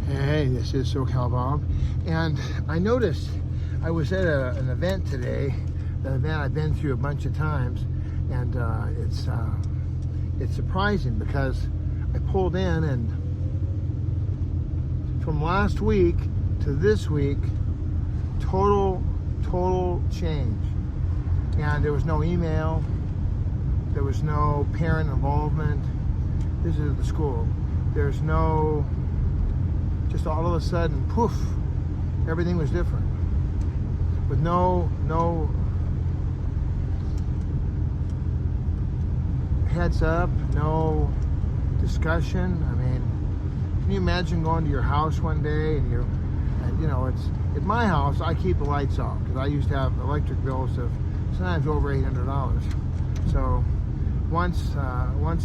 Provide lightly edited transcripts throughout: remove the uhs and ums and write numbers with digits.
Hey, this is SoCal Bob, and I noticed I was at an event today, an event I've been through a bunch of times, and it's surprising because I pulled in, and from last week to this week, total change, and there was no email, there was no parent involvement. This is the school. There's no. Just all of a sudden, poof, everything was different. With no heads up, no discussion. I mean, can you imagine going to your house one day and it's at my house, I keep the lights off because I used to have electric bills of sometimes over $800. So once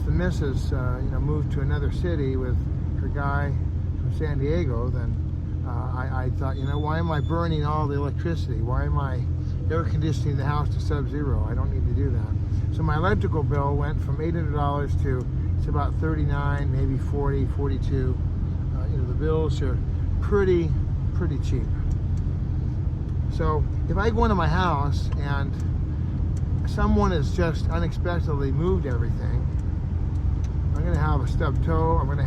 the missus moved to another city with her guy from San Diego, then I thought, why am I burning all the electricity? Why am I air conditioning the house to sub-zero? I don't need to do that. So my electrical bill went from $800 to it's about $39, maybe $40, $42. The bills are pretty cheap. So if I go into my house and someone has just unexpectedly moved everything, I'm going to have a stubbed toe. I'm going to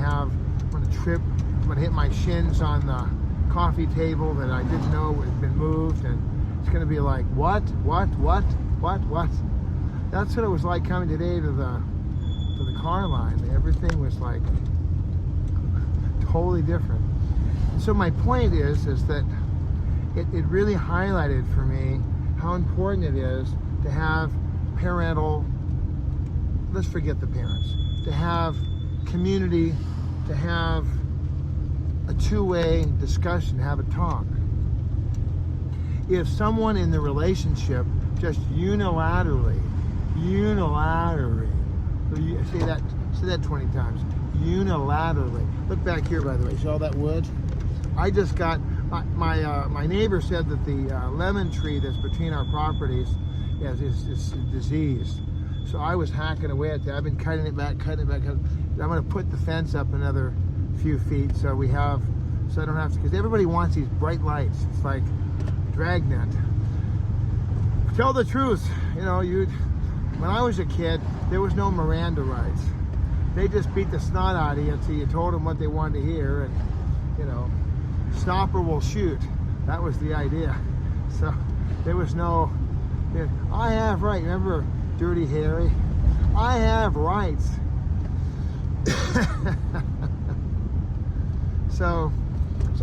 trip. I'm going to hit my shins on the coffee table that I didn't know had been moved, and it's going to be like, what? That's what it was like coming today to the car line. Everything was like totally different. So my point is that it really highlighted for me how important it is to have parental, let's forget the parents, to have community, to have a two-way discussion, have a talk. If someone in the relationship just unilaterally, say that 20 times, unilaterally. Look back here, by the way, see all that wood? I just got, my neighbor said that the lemon tree that's between our properties is diseased. So I was hacking away at that. I've been cutting it back. I'm going to put the fence up another few feet so I don't have to, because everybody wants these bright lights. It's like Dragnet. Tell the truth, when I was a kid, there was no Miranda rights. They just beat the snot out of you until you told them what they wanted to hear, and stop or we'll shoot. That was the idea. So there was no, I have rights. Remember Dirty Harry? I have rights. So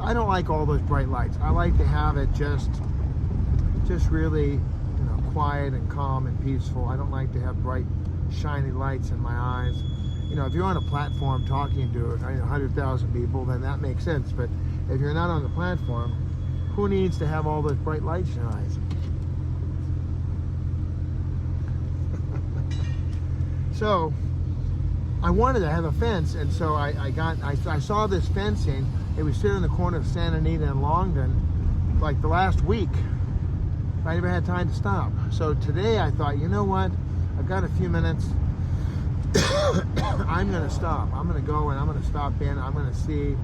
I don't like all those bright lights. I like to have it just really, quiet and calm and peaceful. I don't like to have bright, shiny lights in my eyes. If you're on a platform talking to 100,000 people, then that makes sense. But if you're not on the platform, who needs to have all those bright lights in your eyes? So I wanted to have a fence, and so I saw this fencing. It was sitting in the corner of Santa Anita and Longden like the last week. I never had time to stop. So today I thought, you know what? I've got a few minutes. I'm going to stop. I'm going to go and I'm going to stop in. I'm going to see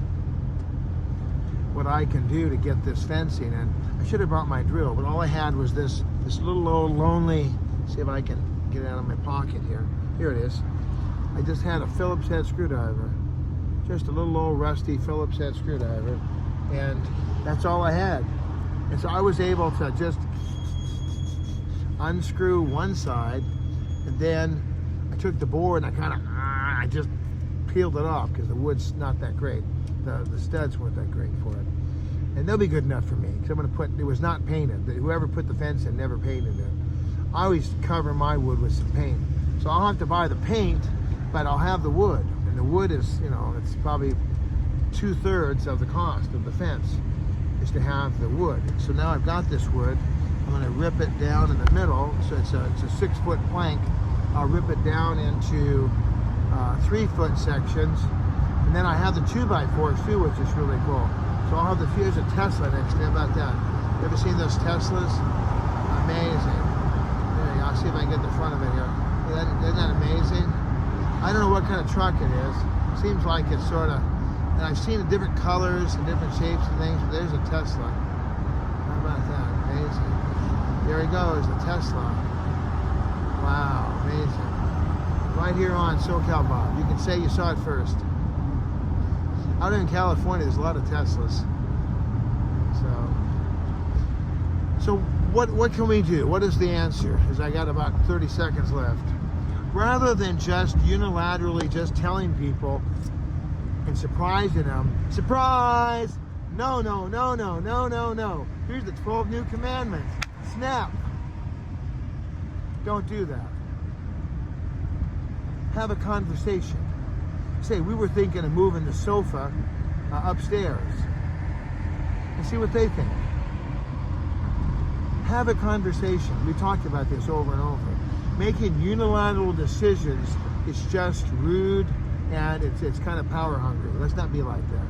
what I can do to get this fencing. And I should have brought my drill, but all I had was this little old lonely, see if I can get it out of my pocket here. Here it is. I just had a Phillips head screwdriver. Just a little old rusty Phillips head screwdriver. And that's all I had. And so I was able to just unscrew one side, and then I took the board and I just peeled it off because the wood's not that great. The studs weren't that great for it. And they'll be good enough for me because I'm going to it was not painted. Whoever put the fence in never painted it. I always cover my wood with some paint. So I'll have to buy the paint, but I'll have the wood. And the wood is, it's probably 2/3 of the cost of the fence is to have the wood. So now I've got this wood. I'm going to rip it down in the middle. So it's a 6-foot plank. I'll rip it down into 3-foot sections. And then I have the 2x4s too, which is really cool. So I'll have here's a Tesla next to me. How about that? You ever seen those Teslas? Amazing. There you go. I'll see if I can get the front of it here. Isn't that amazing? I don't know what kind of truck it is. Seems like it's sort of And I've seen the different colors and different shapes and things, but there's a Tesla. How about that? Amazing. There he goes, the Tesla. Wow, amazing. Right here on SoCal Bob. You can say you saw it first. Out in California, there's a lot of Teslas. So what can we do? What is the answer? Because I got about 30 seconds left. Rather than just unilaterally just telling people and surprising them, surprise! No, no, no, no, no, no, no. Here's the 12 new commandments. Snap. Don't do that. Have a conversation. Say, we were thinking of moving the sofa upstairs. And see what they think. Have a conversation. We talked about this over and over. Making unilateral decisions is just rude, and it's kind of power hungry. Let's not be like that.